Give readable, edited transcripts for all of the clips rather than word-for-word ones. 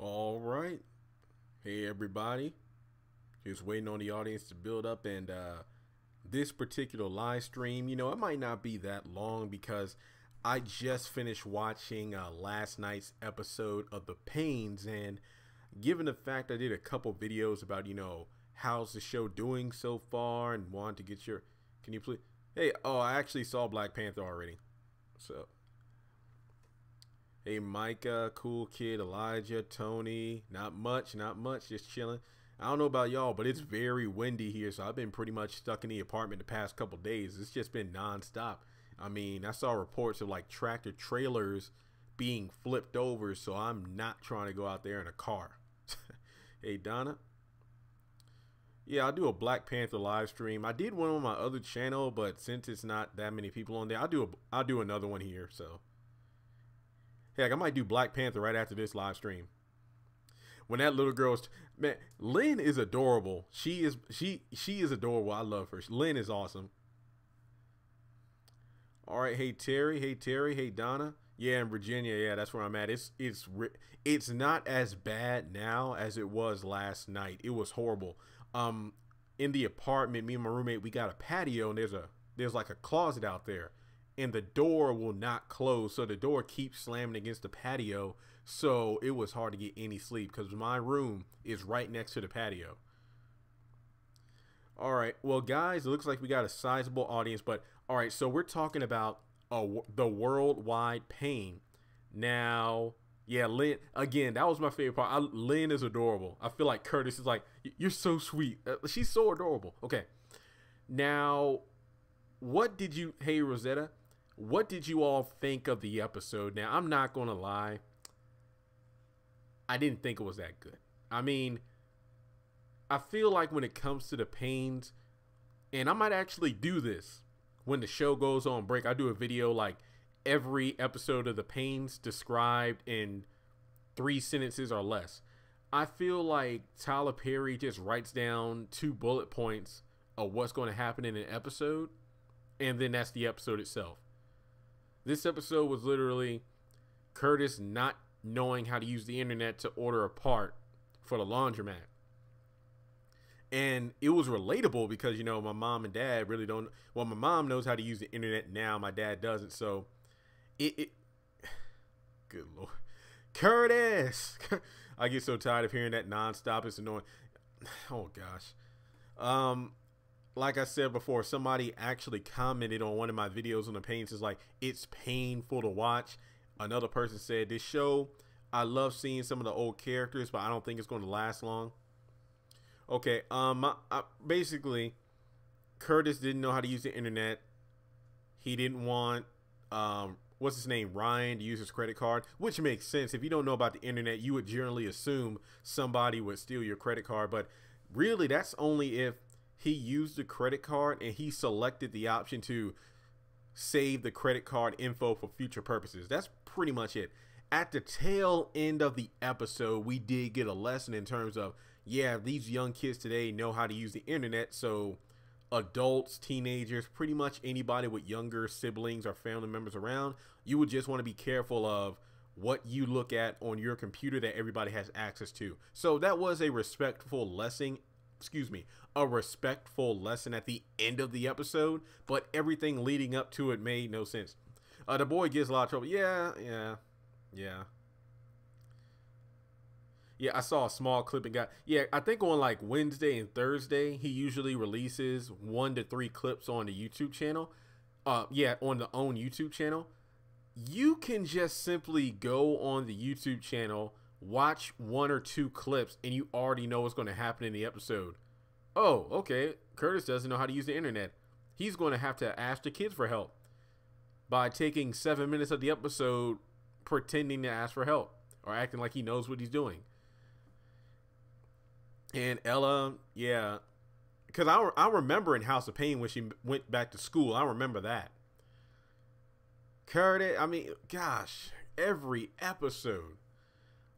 All right. Hey, everybody. Just waiting on the audience to build up. And this particular live stream, it might not be that long because I just finished watching last night's episode of The Paynes. And given the fact I did a couple videos about, how's the show doing so far and wanted to get your. Can you please. Hey, I actually saw Black Panther already. So. Hey, Micah, cool kid, Elijah, Tony, not much, just chilling. I don't know about y'all, but it's very windy here, so I've been pretty much stuck in the apartment the past couple days. It's just been nonstop. I mean, I saw reports of like tractor trailers being flipped over, so I'm not trying to go out there in a car. Hey, Donna. Yeah, I'll do a Black Panther live stream. I did one on my other channel, but since it's not that many people on there, I'll do another one here, so. Heck, I might do Black Panther right after this live stream. When that little girl's man, Lynn is adorable. She is adorable. I love her. Lynn is awesome. All right, hey Terry, hey Donna. Yeah, in Virginia, yeah, that's where I'm at. It's not as bad now as it was last night. It was horrible. In the apartment, me and my roommate, we got a patio, and there's like a closet out there. And the door will not close, so the door keeps slamming against the patio, so it was hard to get any sleep because my room is right next to the patio. All right, well guys, it looks like we got a sizable audience, but all right, so we're talking about the worldwide Payne. Now, yeah, Lynn, again, that was my favorite part. Lynn is adorable. I feel like Curtis is like, you're so sweet. She's so adorable. Okay, now, hey Rosetta, what did you all think of the episode? Now, I'm not going to lie. I didn't think it was that good. I mean, I feel like when it comes to the Paynes, and I might actually do this when the show goes on break. I do a video like every episode of the Paynes described in 3 sentences or less. I feel like Tyler Perry just writes down 2 bullet points of what's going to happen in an episode, and then that's the episode itself. This episode was literally Curtis not knowing how to use the internet to order a part for the laundromat. And it was relatable because, my mom and dad really don't. Well, my mom knows how to use the internet now. My dad doesn't. So it good Lord. Curtis! I get so tired of hearing that nonstop. It's annoying. Oh, gosh. Like I said before, somebody actually commented on one of my videos on the Paynes. Is like, it's painful to watch. Another person said, this show, I love seeing some of the old characters, but I don't think it's going to last long. Okay, basically, Curtis didn't know how to use the internet. He didn't want, what's his name, Ryan, to use his credit card, which makes sense. If you don't know about the internet, you would generally assume somebody would steal your credit card, but really, that's only if he used the credit card and he selected the option to save the credit card info for future purposes. That's pretty much it. At the tail end of the episode, we did get a lesson in terms of, yeah, these young kids today know how to use the internet. So adults, teenagers, pretty much anybody with younger siblings or family members around, you would just want to be careful of what you look at on your computer that everybody has access to. So that was a respectful lesson. A respectful lesson at the end of the episode, but everything leading up to it made no sense. The boy gets a lot of trouble. Yeah. I saw a small clip and I think on like Wednesday and Thursday, he usually releases 1 to 3 clips on the YouTube channel. On the own YouTube channel. You can just simply go on the YouTube channel, watch 1 or 2 clips, and you already know what's going to happen in the episode. Oh, okay. Curtis doesn't know how to use the internet. He's going to have to ask the kids for help by taking 7 minutes of the episode pretending to ask for help or acting like he knows what he's doing. And Ella, yeah, because I remember in House of Payne when she went back to school. I remember that. Curtis, I mean, gosh, every episode.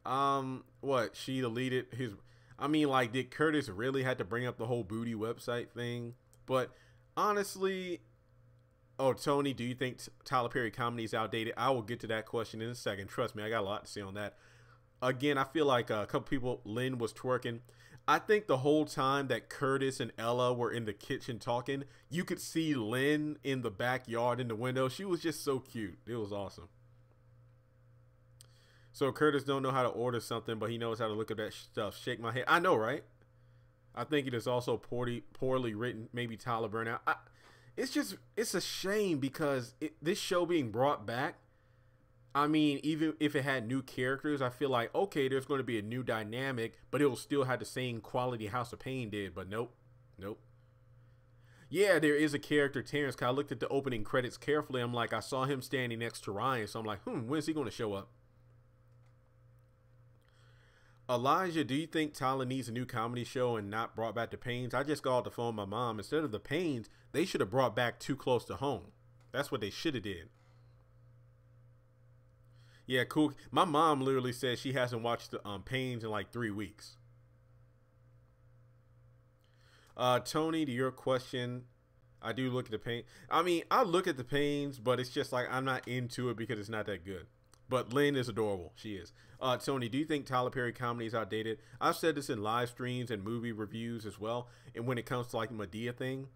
What, she deleted his, I mean, like, did Curtis really have to bring up the whole booty website thing? But honestly, oh, Tony, do you think Tyler Perry comedy is outdated? I will get to that question in a second. Trust me, I got a lot to say on that. again, I feel like a couple people, Lynn was twerking. I think the whole time that Curtis and Ella were in the kitchen talking, you could see Lynn in the backyard in the window. She was just so cute. It was awesome. So Curtis don't know how to order something, but he knows how to look at that stuff. Shake my head. I know, right? I think it is also poorly written. Maybe Tyler Burnout. It's a shame because this show being brought back. I mean, even if it had new characters, I feel like, okay, there's going to be a new dynamic, but it will still have the same quality House of Payne did. But nope, nope. Yeah, there is a character, Terrence. Cause I looked at the opening credits carefully. I'm like, I saw him standing next to Ryan, so I'm like, when's he going to show up? Elijah, do you think Tyler needs a new comedy show and not brought back the Paynes? I just got off the phone with my mom. Instead of the Paynes, they should have brought back Too Close to Home. That's what they should have did. Yeah, cool. My mom literally said she hasn't watched the Paynes in like 3 weeks. Tony, to your question, I do look at the Payne. I mean, I look at the Paynes, but it's just like I'm not into it because it's not that good. But Lynn is adorable. She is. Tony, do you think Tyler Perry comedy is outdated? I've said this in live streams and movie reviews as well. And when it comes to like the Madea thing,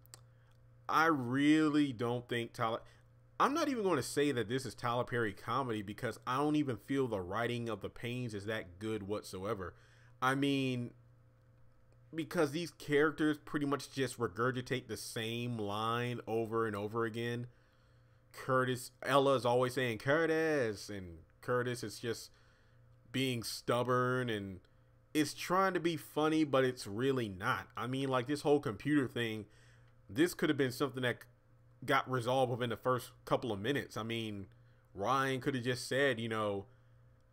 I really don't think Tyler... I'm not even going to say that this is Tyler Perry comedy because I don't even feel the writing of the Paynes is that good whatsoever. I mean, because these characters pretty much just regurgitate the same line over and over again. Ella is always saying Curtis, and Curtis is just being stubborn, and it's trying to be funny, but it's really not. I mean, like this whole computer thing, this could have been something that got resolved within the first couple of minutes. I mean, Ryan could have just said, you know,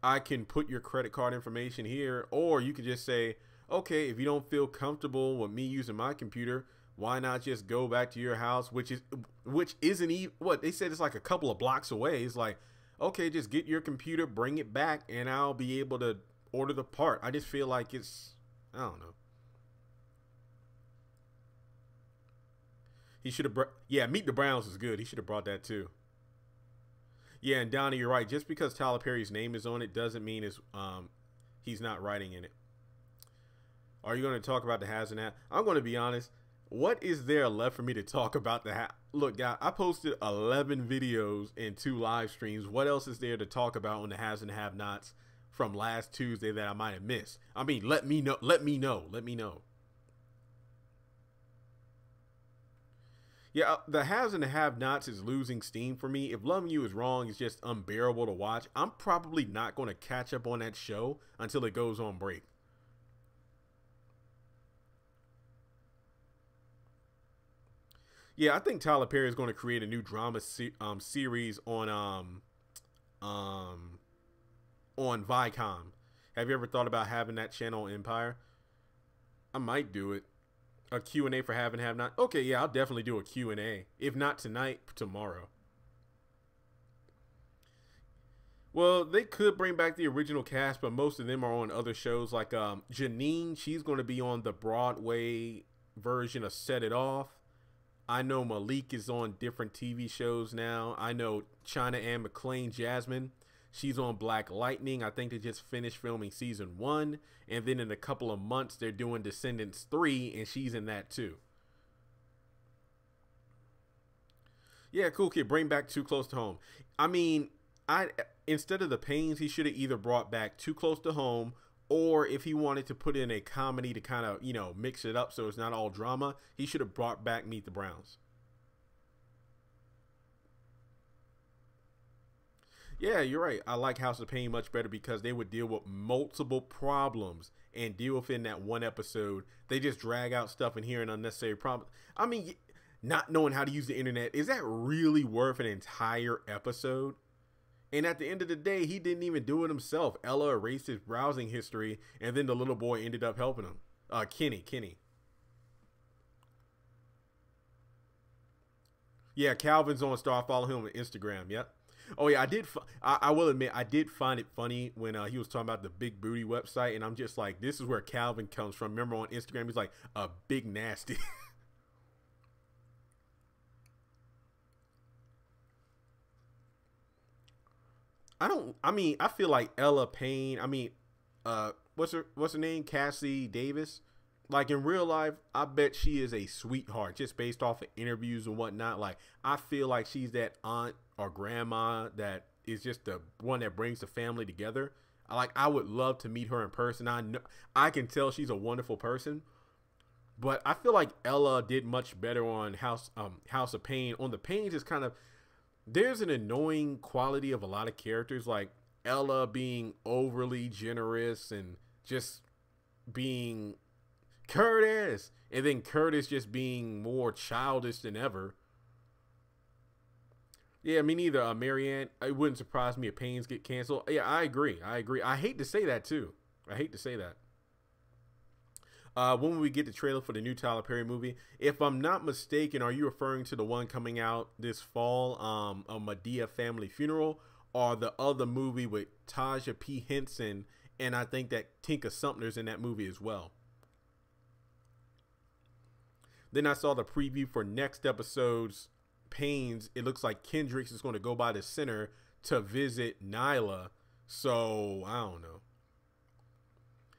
I can put your credit card information here, or you could just say, okay, if you don't feel comfortable with me using my computer, why not just go back to your house, which isn't even what they said. It's like a couple of blocks away. It's like, okay, just get your computer, bring it back, and I'll be able to order the part. I just feel like I don't know. He should have yeah, Meet the Browns is good. He should have brought that too. Yeah, and Donnie, you're right. Just because Tyler Perry's name is on it doesn't mean he's not writing in it. Are you going to talk about the has and have? I'm going to be honest. What is there left for me to talk about the Look, guys, I posted 11 videos and 2 live streams. What else is there to talk about on the has and have nots from last Tuesday that I might have missed? I mean, let me know. Let me know. Let me know. Yeah, the has and the have nots is losing steam for me. If Loving You Is Wrong is just unbearable to watch, I'm probably not going to catch up on that show until it goes on break. Yeah, I think Tyler Perry is going to create a new drama series um on Viacom. Have you ever thought about having that channel on Empire? I might do it. A Q&A for have and have not. Okay, yeah, I'll definitely do a Q&A. If not tonight, tomorrow. Well, they could bring back the original cast, but most of them are on other shows. Like Janine, she's going to be on the Broadway version of Set It Off. I know Malik is on different TV shows now. I know China Ann McClain, Jasmine, she's on Black Lightning. I think they just finished filming season 1. And then in a couple of months, they're doing Descendants 3, and she's in that too. Yeah, cool kid. Bring back Too Close to Home. I mean, instead of the Paynes, he should have either brought back Too Close to Home, or if he wanted to put in a comedy to kind of, you know, mix it up so it's not all drama, he should have brought back Meet the Browns. Yeah, you're right. I like House of Pain much better because they would deal with multiple problems and deal with it in that one episode. They just drag out stuff and hear an unnecessary problem. I mean, not knowing how to use the internet, is that really worth an entire episode? And at the end of the day, he didn't even do it himself. Ella erased his browsing history, and then the little boy ended up helping him. Kenny. Yeah, Calvin's on Star. Follow him on Instagram. Yep. Oh yeah, I will admit I did find it funny when he was talking about the Big Booty website, and I'm just like, this is where Calvin comes from. Remember on Instagram, he's like a big nasty. I feel like Ella Payne. I mean, What's her name? Cassie Davis. Like in real life, I bet she is a sweetheart just based off of interviews and whatnot. Like I feel like she's that aunt or grandma that is just the one that brings the family together. I would love to meet her in person. I know I can tell she's a wonderful person. But I feel like Ella did much better on House of Payne. On the Paynes, is kind of there's an annoying quality of a lot of characters, like Ella being overly generous and just being Curtis, and then Curtis just being more childish than ever. Yeah, me neither. Marianne, it wouldn't surprise me if Paynes get canceled. Yeah, I agree. I hate to say that too. I hate to say that. When we get the trailer for the new Tyler Perry movie, if I'm not mistaken, are you referring to the one coming out this fall, a Madea Family Funeral, or the other movie with Taja P. Henson, and I think that Tinka Sumter's in that movie as well. Then I saw the preview for next episode's Paynes. It looks like Kendricks is going to go by the center to visit Nyla. So, I don't know.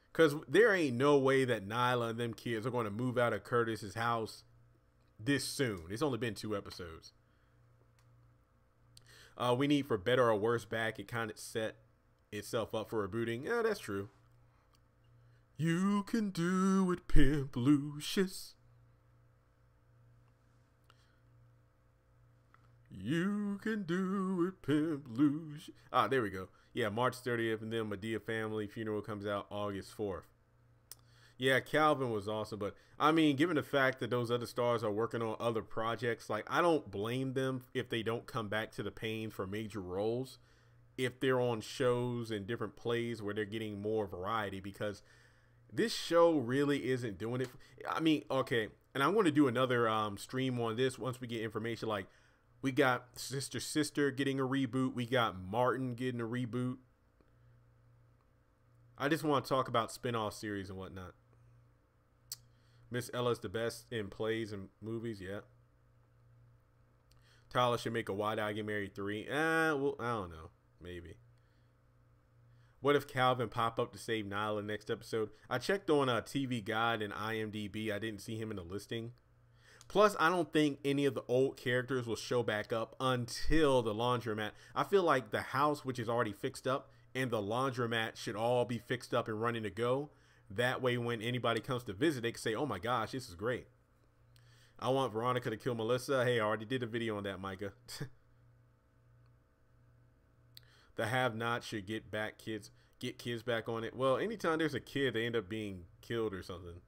Because there ain't no way that Nyla and them kids are going to move out of Curtis's house this soon. It's only been 2 episodes. We need For Better or Worse back. It kind of set itself up for rebooting. Yeah, that's true. You can do it, Pimp Lucius. You can do it, Pimp Lucius. Ah, there we go. Yeah, March 30th, and then Madea Family Funeral comes out August 4th. Yeah, Calvin was awesome, but I mean, given the fact that those other stars are working on other projects, like I don't blame them if they don't come back to the Payne for major roles, if they're on shows and different plays where they're getting more variety, because this show really isn't doing it. I mean, okay, and I'm going to do another stream on this once we get information. Like, we got Sister getting a reboot. We got Martin getting a reboot. I just want to talk about spinoff series and whatnot. Miss Ella's the best in plays and movies, yeah. Tyler should make a Why Did I Get Married 3? Well, I don't know. Maybe. What if Calvin pop up to save Nyla next episode? I checked on TV Guide and IMDb. I didn't see him in the listing. Plus, I don't think any of the old characters will show back up until the laundromat. I feel like the house, which is already fixed up, and the laundromat should all be fixed up and running to go. That way, when anybody comes to visit, they can say, oh my gosh, this is great. I want Veronica to kill Melissa. Hey, I already did a video on that, Micah. The have-nots should get kids back on it. Well, anytime there's a kid, they end up being killed or something.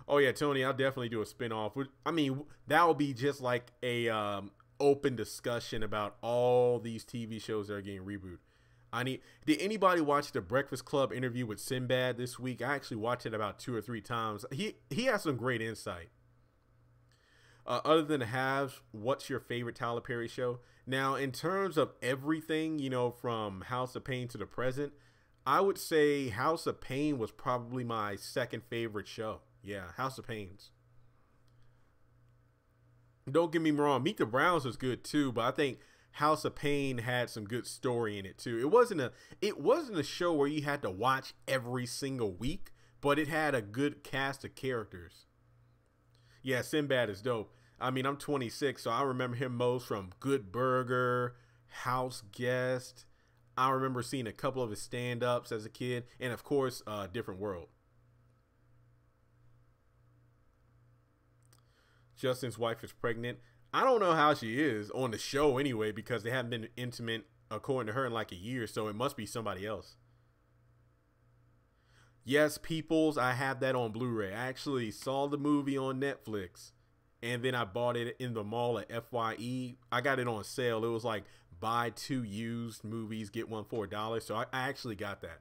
Oh yeah, Tony, I'll definitely do a spinoff. I mean, that will be just like a open discussion about all these TV shows that are getting rebooted. Did anybody watch the Breakfast Club interview with Sinbad this week? I actually watched it about 2 or 3 times. He has some great insight. Other than the Haves, what's your favorite Tyler Perry show? Now, in terms of everything, you know, from House of Payne to the present, I would say House of Payne was probably my second favorite show. Yeah, House of Paynes. Don't get me wrong, Meet the Browns was good too, but I think House of Payne had some good story in it too. It wasn't a show where you had to watch every single week, but it had a good cast of characters. Yeah, Sinbad is dope. I mean, I'm 26, so I remember him most from Good Burger, House Guest. I remember seeing a couple of his stand-ups as a kid, and of course, Different World. Justin's wife is pregnant. I don't know how she is on the show anyway, because they haven't been intimate, according to her, in like a year, so it must be somebody else. Yes, Peoples, I have that on Blu-ray. I actually saw the movie on Netflix, and then I bought it in the mall at FYE. I got it on sale. It was like buy 2 used movies, get 1 for $1. So I actually got that.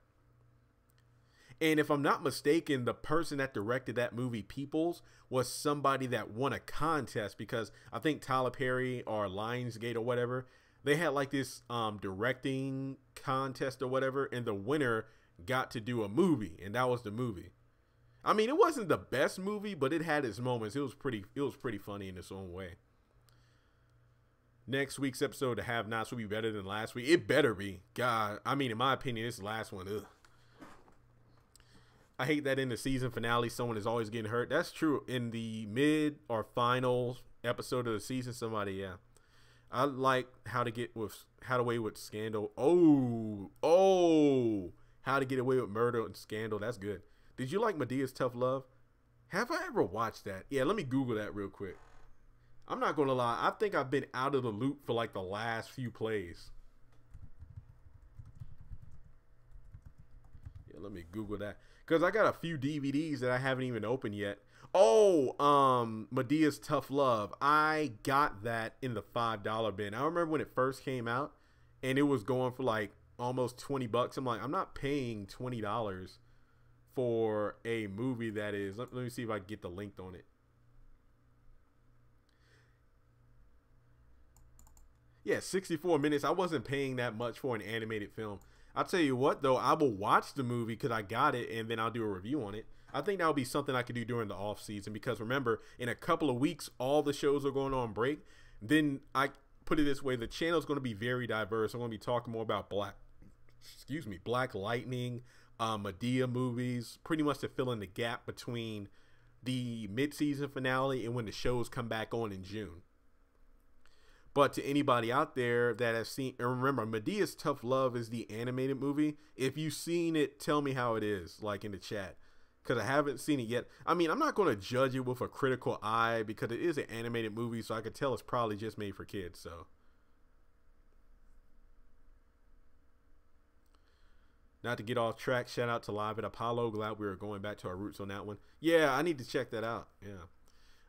And if I'm not mistaken, the person that directed that movie, Peoples, was somebody that won a contest, because I think Tyler Perry or Lionsgate or whatever, they had like this directing contest or whatever, and the winner got to do a movie, and that was the movie. I mean, it wasn't the best movie, but it had its moments. It was pretty funny in its own way. Next week's episode, the Have Nots, will be better than last week. It better be. God, I mean, in my opinion, this last one, ugh. I hate that in the season finale, someone is always getting hurt. That's true. In the mid or final episode of the season, somebody, yeah. I like How to Away with Scandal. How to Get Away with Murder and Scandal. That's good. Did you like Medea's Tough Love? Have I ever watched that? Yeah, let me Google that real quick. I'm not going to lie. I think I've been out of the loop for like the last few plays. Yeah, let me Google that. Because I got a few DVDs that I haven't even opened yet. Oh, Medea's Tough Love. I got that in the $5 bin. I remember when it first came out and it was going for like almost 20 bucks. I'm like, I'm not paying $20 for a movie that is, let me see if I can get the link on it. Yeah, 64 minutes. I wasn't paying that much for an animated film. I'll tell you what, though, I will watch the movie because I got it, and then I'll do a review on it. I think that would be something I could do during the off season because remember, in a couple of weeks, all the shows are going on break. Then I put it this way: the channel is going to be very diverse. I'm going to be talking more about Black Lightning, Madea movies, pretty much to fill in the gap between the mid-season finale and when the shows come back on in June. But to anybody out there that has seen, and remember, Medea's Tough Love is the animated movie. If you've seen it, tell me how it is, like in the chat. Because I haven't seen it yet. I mean, I'm not going to judge it with a critical eye because it is an animated movie, so I could tell it's probably just made for kids, so. Not to get off track, shout out to Live at Apollo. Glad we were going back to our roots on that one. Yeah, I need to check that out. Yeah.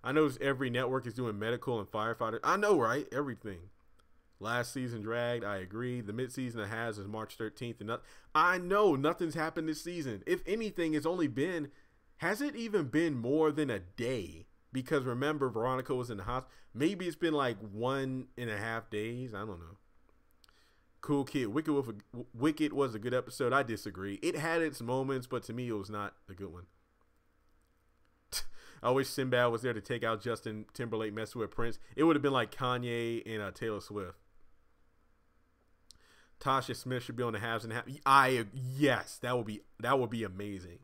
I noticed every network is doing medical and firefighter. I know, right? Everything. Last season dragged. I agree. The mid-season it has is March 13th. And I know nothing's happened this season. If anything, it's only been, has it even been more than a day? Because remember, Veronica was in the hospital. Maybe it's been like 1.5 days. I don't know. Cool Kid. Wicked was a good episode. I disagree. It had its moments, but to me, it was not a good one. I wish Sinbad was there to take out Justin Timberlake messing with Prince. It would have been like Kanye and Taylor Swift. Tasha Smith should be on the Haves and Have. Yes, that would be amazing.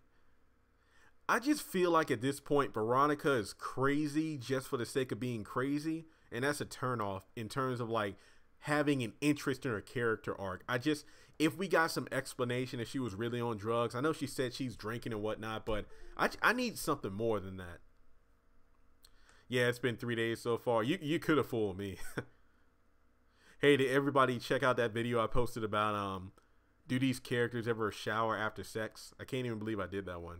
I just feel like at this point Veronica is crazy just for the sake of being crazy, and that's a turnoff in terms of like having an interest in her character arc. If we got some explanation if she was really on drugs, I know she said she's drinking and whatnot, but I need something more than that. Yeah, it's been 3 days so far. You could have fooled me. Hey, did everybody check out that video I posted about do these characters ever shower after sex? I can't even believe I did that one.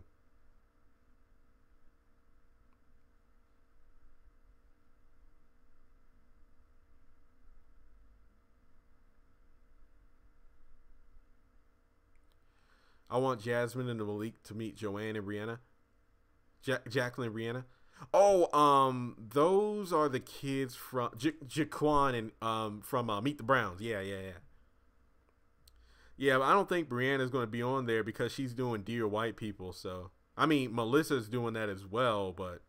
I want Jasmine and Malik to meet Joanne and Brianna. Jacqueline and Brianna. Oh, those are the kids from Jaquan and from Meet the Browns. Yeah. Yeah, but I don't think Brianna's going to be on there because she's doing Dear White People. So I mean, Melissa's doing that as well, but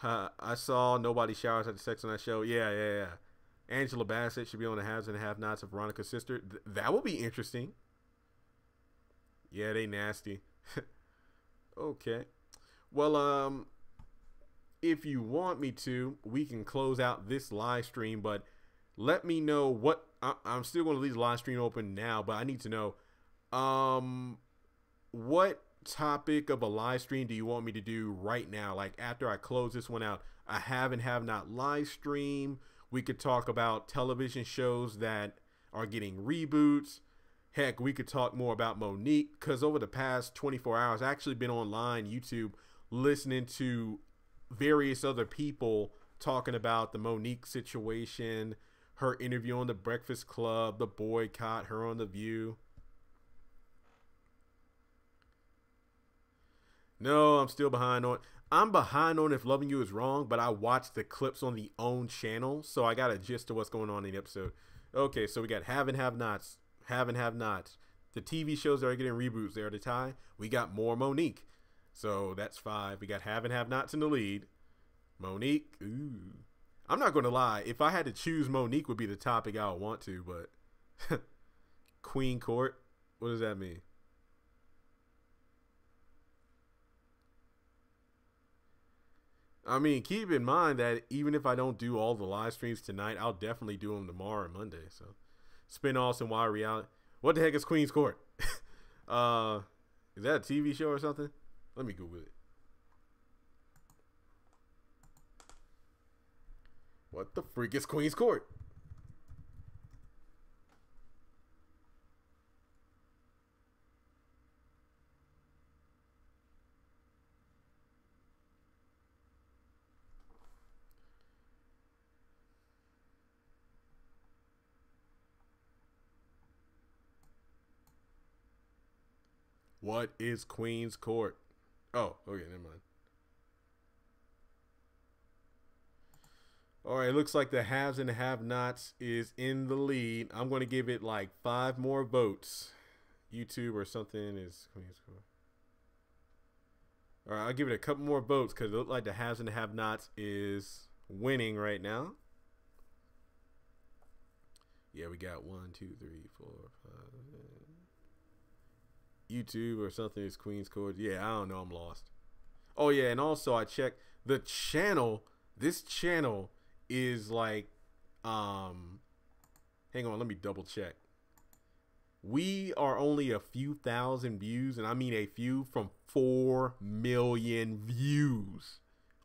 I saw nobody showers after sex on that show. Yeah. Angela Bassett should be on the Haves and Have-Nots of Veronica's sister. That will be interesting. Yeah, they nasty. Okay. Well, if you want me to, we can close out this live stream, but let me know what I'm still going to leave the live stream open now, but I need to know what topic of a live stream do you want me to do right now? Like after I close this one out, a Have and Have Not live stream. We could talk about television shows that are getting reboots. Heck, we could talk more about Monique because over the past 24 hours, I've actually been online YouTube listening to various other people talking about the Monique situation, her interview on The Breakfast Club, the boycott, her on The View. No, I'm still behind on. I'm behind on If Loving You Is Wrong, but I watched the clips on the own channel, so I got a gist of what's going on in the episode. Okay, so we got Have and Have Nots. Have and Have Nots. The TV shows that are getting reboots, they're the tie. We got more Monique. So that's 5. We got Have and Have Nots in the lead. Monique. Ooh. I'm not gonna lie. If I had to choose, Monique would be the topic I would want to, but Queen Court. What does that mean? I mean, keep in mind that even if I don't do all the live streams tonight, I'll definitely do them tomorrow and Monday. So, spin-offs and wire reality. What the heck is Queen's Court? uh, is that a TV show or something? Let me Google it. What the freak is Queen's Court? What is Queen's Court? Oh, okay, never mind. All right, looks like the haves and the have-nots is in the lead. I'm going to give it like 5 more votes. YouTube or something is Queen's Court. All right, I'll give it a couple more votes because it looks like the haves and the have-nots is winning right now. Yeah, we got 1, 2, 3, 4, 5. YouTube or something is Queen's Court. Yeah, I don't know. I'm lost. Oh, yeah, and also I checked the channel. This channel is like, hang on, let me double check. We are only a few thousand views, and I mean a few, from 4 million views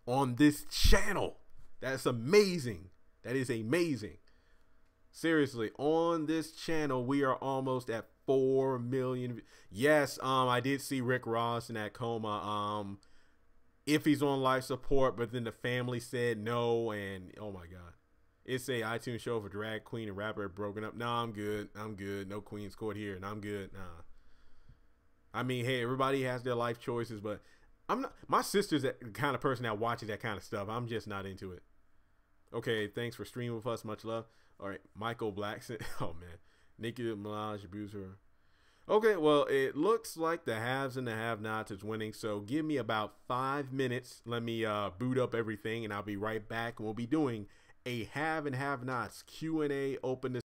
on this channel. That's amazing. That is amazing. Seriously, on this channel, we are almost at 4 million. Yes, I did see Rick Ross in that coma. If he's on life support, but then the family said no, and oh my god, it's a iTunes show for drag queen and rapper broken up. Nah, I'm good. I'm good. No Queen's Court here, and I'm good. Nah. I mean, hey, everybody has their life choices, but I'm not. My sister's the kind of person that watches that kind of stuff. I'm just not into it. Okay, thanks for streaming with us. Much love. All right, Michael Blackson. Oh man, Nicki Minaj abuser. Okay, well, it looks like the haves and the have-nots is winning. So give me about 5 minutes. Let me boot up everything, and I'll be right back. And we'll be doing a have and have-nots Q&A open